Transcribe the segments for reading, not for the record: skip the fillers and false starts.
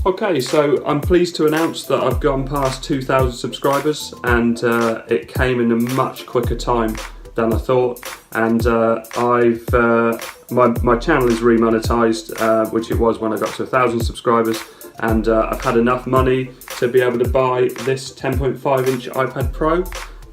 Okay, so I'm pleased to announce that I've gone past 2,000 subscribers, and it came in a much quicker time than I thought. And my channel is remonetized, which it was when I got to 1,000 subscribers, and I've had enough money to be able to buy this 10.5-inch iPad Pro,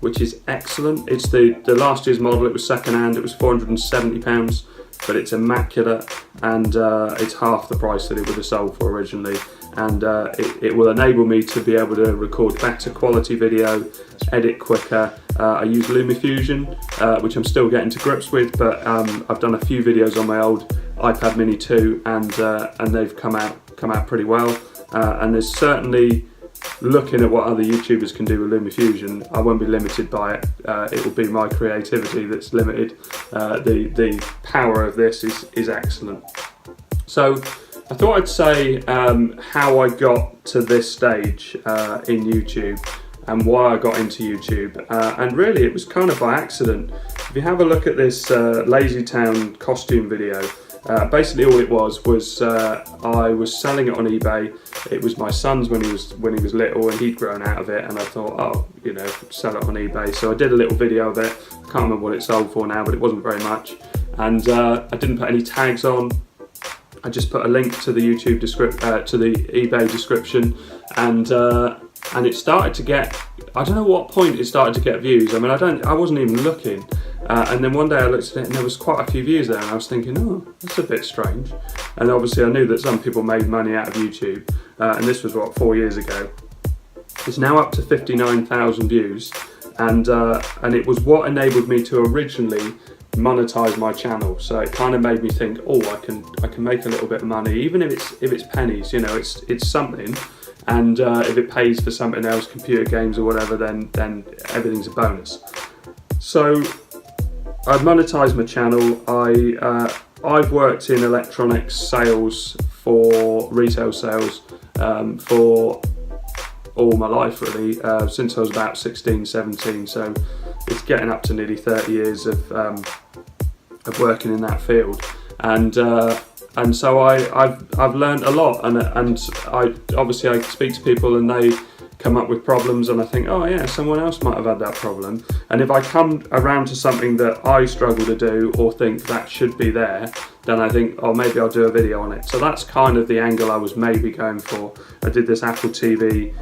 which is excellent. It's the last year's model. It was second hand. It was £470, but it's immaculate, and it's half the price that it would have sold for originally. And it will enable me to be able to record better quality video, edit quicker. I use LumaFusion, which I'm still getting to grips with, but I've done a few videos on my old iPad Mini 2, and they've come out pretty well. And there's certainly, looking at what other YouTubers can do with LumaFusion, I won't be limited by it. It will be my creativity that's limited. The power of this is excellent. So I thought I'd say how I got to this stage in YouTube and why I got into YouTube, and really it was kind of by accident. If you have a look at this Lazy Town costume video, basically all it was I was selling it on eBay. It was my son's when he was little, and he'd grown out of it, and I thought, oh, you know, sell it on eBay. So I did a little video of it. I can't remember what it sold for now, but it wasn't very much. And I didn't put any tags on. I just put a link to the YouTube to the eBay description, and it started to get, I don't know what point it started to get views. I mean, I wasn't even looking, and then one day I looked at it and there was quite a few views there, and I was thinking, oh, that's a bit strange. And obviously I knew that some people made money out of YouTube, and this was what, 4 years ago. It's now up to 59,000 views, and it was what enabled me to originally monetize my channel. So it kind of made me think, oh, I can make a little bit of money, even if it's pennies. You know, it's something. And if it pays for something else, computer games or whatever, then everything's a bonus. So I've monetized my channel. I've worked in electronics sales, for retail sales, for all my life really, since I was about 16, 17. So it's getting up to nearly 30 years of working in that field, and so I've learned a lot, and I speak to people and they come up with problems, and I think, oh yeah, someone else might have had that problem. And if I come around to something that I struggle to do or think that should be there, then I think, oh, maybe I'll do a video on it. So that's kind of the angle I was maybe going for. I did this Apple TV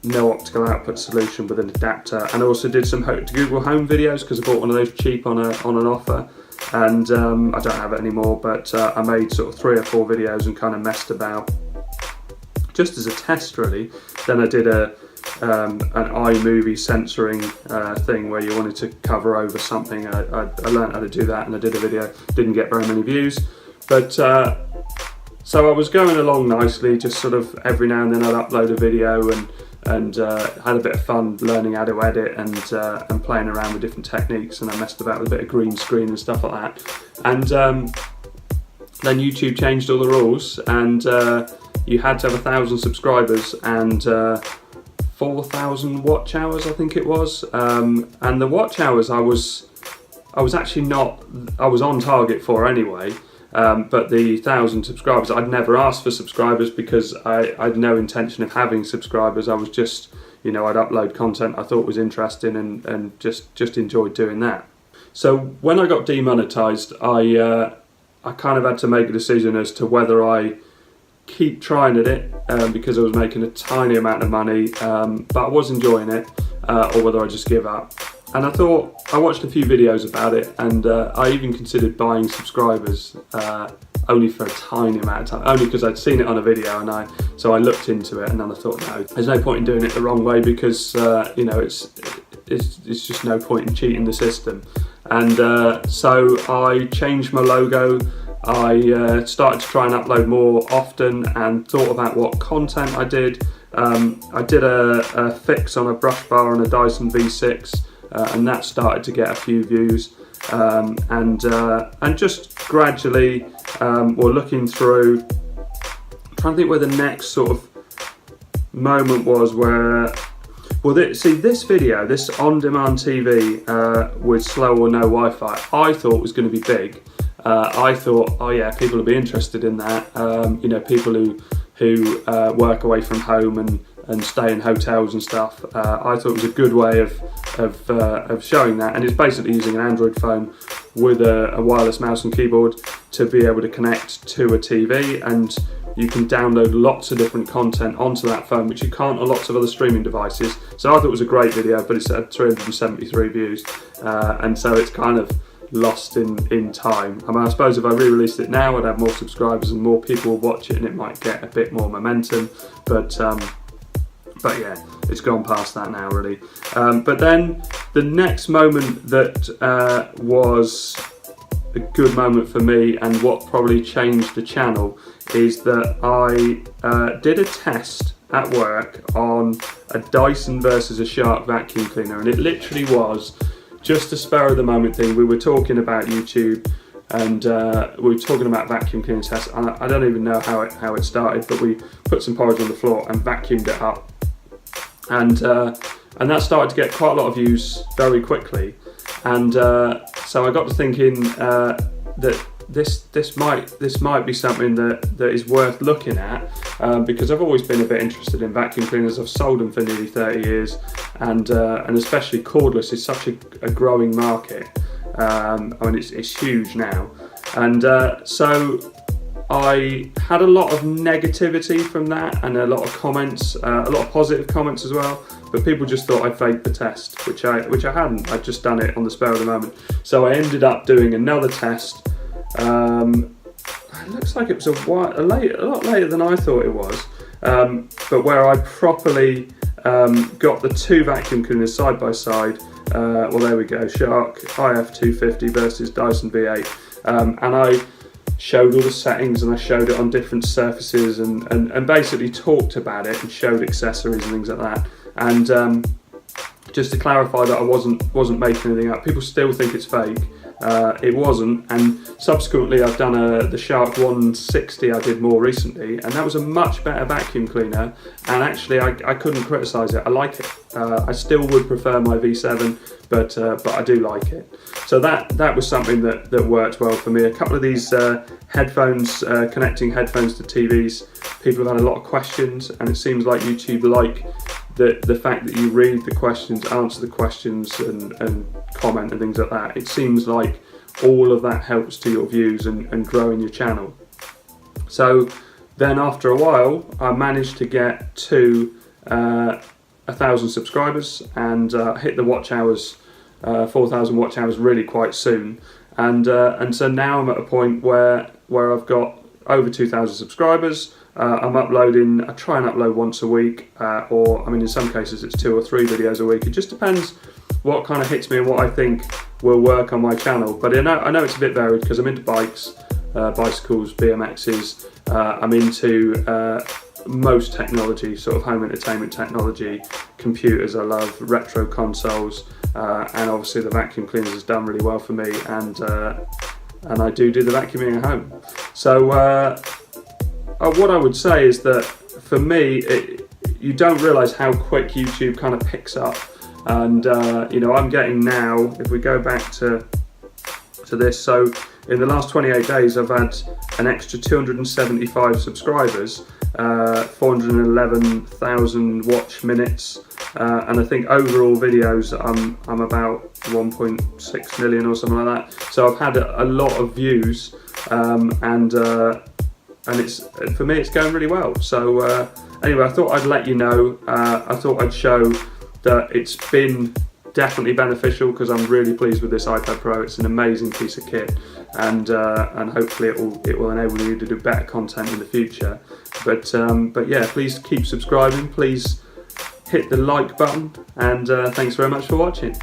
no optical output solution with an adapter, and I also did some Google Home videos because I bought one of those cheap on an offer, and I don't have it anymore, but I made sort of 3 or 4 videos and kind of messed about just as a test really. Then I did an iMovie censoring thing where you wanted to cover over something. I learned how to do that, and I did a video. Didn't get very many views, but so I was going along nicely, just sort of every now and then I'd upload a video, and had a bit of fun learning how to edit and playing around with different techniques, and I messed about with a bit of green screen and stuff like that. And then YouTube changed all the rules, and you had to have 1,000 subscribers and 4,000 watch hours, I think it was. And the watch hours I was actually not, I was on target for anyway. But the 1,000 subscribers, I'd never asked for subscribers because I had no intention of having subscribers. I was just, you know, I'd upload content I thought was interesting, and just enjoyed doing that. So when I got demonetized, I kind of had to make a decision as to whether I keep trying at it, because I was making a tiny amount of money, but I was enjoying it, or whether I just give up. And I watched a few videos about it, and I even considered buying subscribers, only for a tiny amount of time, only because I'd seen it on a video, and so I looked into it, and then I thought, no, there's no point in doing it the wrong way, because you know, it's just no point in cheating the system. And so I changed my logo. I started to try and upload more often, and thought about what content I did. I did a fix on a brush bar on a Dyson V6, and that started to get a few views, and just gradually, we're looking through, trying to think where the next sort of moment was where, well, this video, this on-demand TV with slow or no Wi-Fi, I thought was going to be big. I thought, oh yeah, people will be interested in that. You know, people who who work away from home and stay in hotels and stuff. I thought it was a good way of showing that, and it's basically using an Android phone with a wireless mouse and keyboard to be able to connect to a TV, and you can download lots of different content onto that phone, which you can't on lots of other streaming devices. So I thought it was a great video, but it's at 373 views, and so it's kind of lost in time. I mean, I suppose if I re-released it now, I'd have more subscribers and more people would watch it, and it might get a bit more momentum. But yeah, it's gone past that now, really. But then the next moment that was a good moment for me, and what probably changed the channel, is that I did a test at work on a Dyson versus a Shark vacuum cleaner, and it literally was just a spur of the moment thing. We were talking about YouTube, and we were talking about vacuum cleaner tests, and I don't even know how it started, but we put some porridge on the floor and vacuumed it up, and that started to get quite a lot of views very quickly. And so I got to thinking that this might be something that is worth looking at, because I've always been a bit interested in vacuum cleaners. I've sold them for nearly 30 years, and especially cordless is such a growing market. I mean, it's huge now, and so I had a lot of negativity from that, and a lot of comments, a lot of positive comments as well. But people just thought I faked the test, which I hadn't. I'd just done it on the spur of the moment. So I ended up doing another test. It looks like it was a lot later than I thought it was. But where I properly got the two vacuum cleaners side by side. Well, there we go. Shark IF250 versus Dyson V8, and I showed all the settings, and I showed it on different surfaces, and basically talked about it and showed accessories and things like that. And just to clarify that I wasn't making anything up. People still think it's fake. It wasn't, and subsequently I've done the Shark 160 I did more recently, and that was a much better vacuum cleaner, and actually I couldn't criticise it. I like it. I still would prefer my V7, but I do like it. So that was something that worked well for me. A couple of these headphones, connecting headphones to TVs, people have had a lot of questions, and it seems like YouTube like the fact that you read the questions, answer the questions, and comment and things like that. It seems like all of that helps to your views and growing your channel. So then after a while, I managed to get to 1,000 subscribers, and hit the watch hours, 4,000 watch hours really quite soon. And so now I'm at a point where I've got over 2,000 subscribers. I'm uploading, I try and upload once a week, or I mean in some cases it's 2 or 3 videos a week. It just depends what kind of hits me and what I think will work on my channel. But I know it's a bit varied, because I'm into bikes, bicycles, BMXs. I'm into most technology, sort of home entertainment technology, computers I love, retro consoles, and obviously the vacuum cleaners has done really well for me, and I do the vacuuming at home. So what I would say is that for me, you don't realise how quick YouTube kind of picks up, and I'm getting now, if we go back to this, so in the last 28 days I've had an extra 275 subscribers, 411,000 watch minutes, and I think overall videos I'm about 1.6 million or something like that. So I've had a lot of views, and it's, for me, it's going really well. So anyway, I thought I'd let you know. I thought I'd show that it's been definitely beneficial, because I'm really pleased with this iPad Pro. It's an amazing piece of kit, and hopefully it will enable you to do better content in the future. But yeah, please keep subscribing. Please hit the like button, and thanks very much for watching.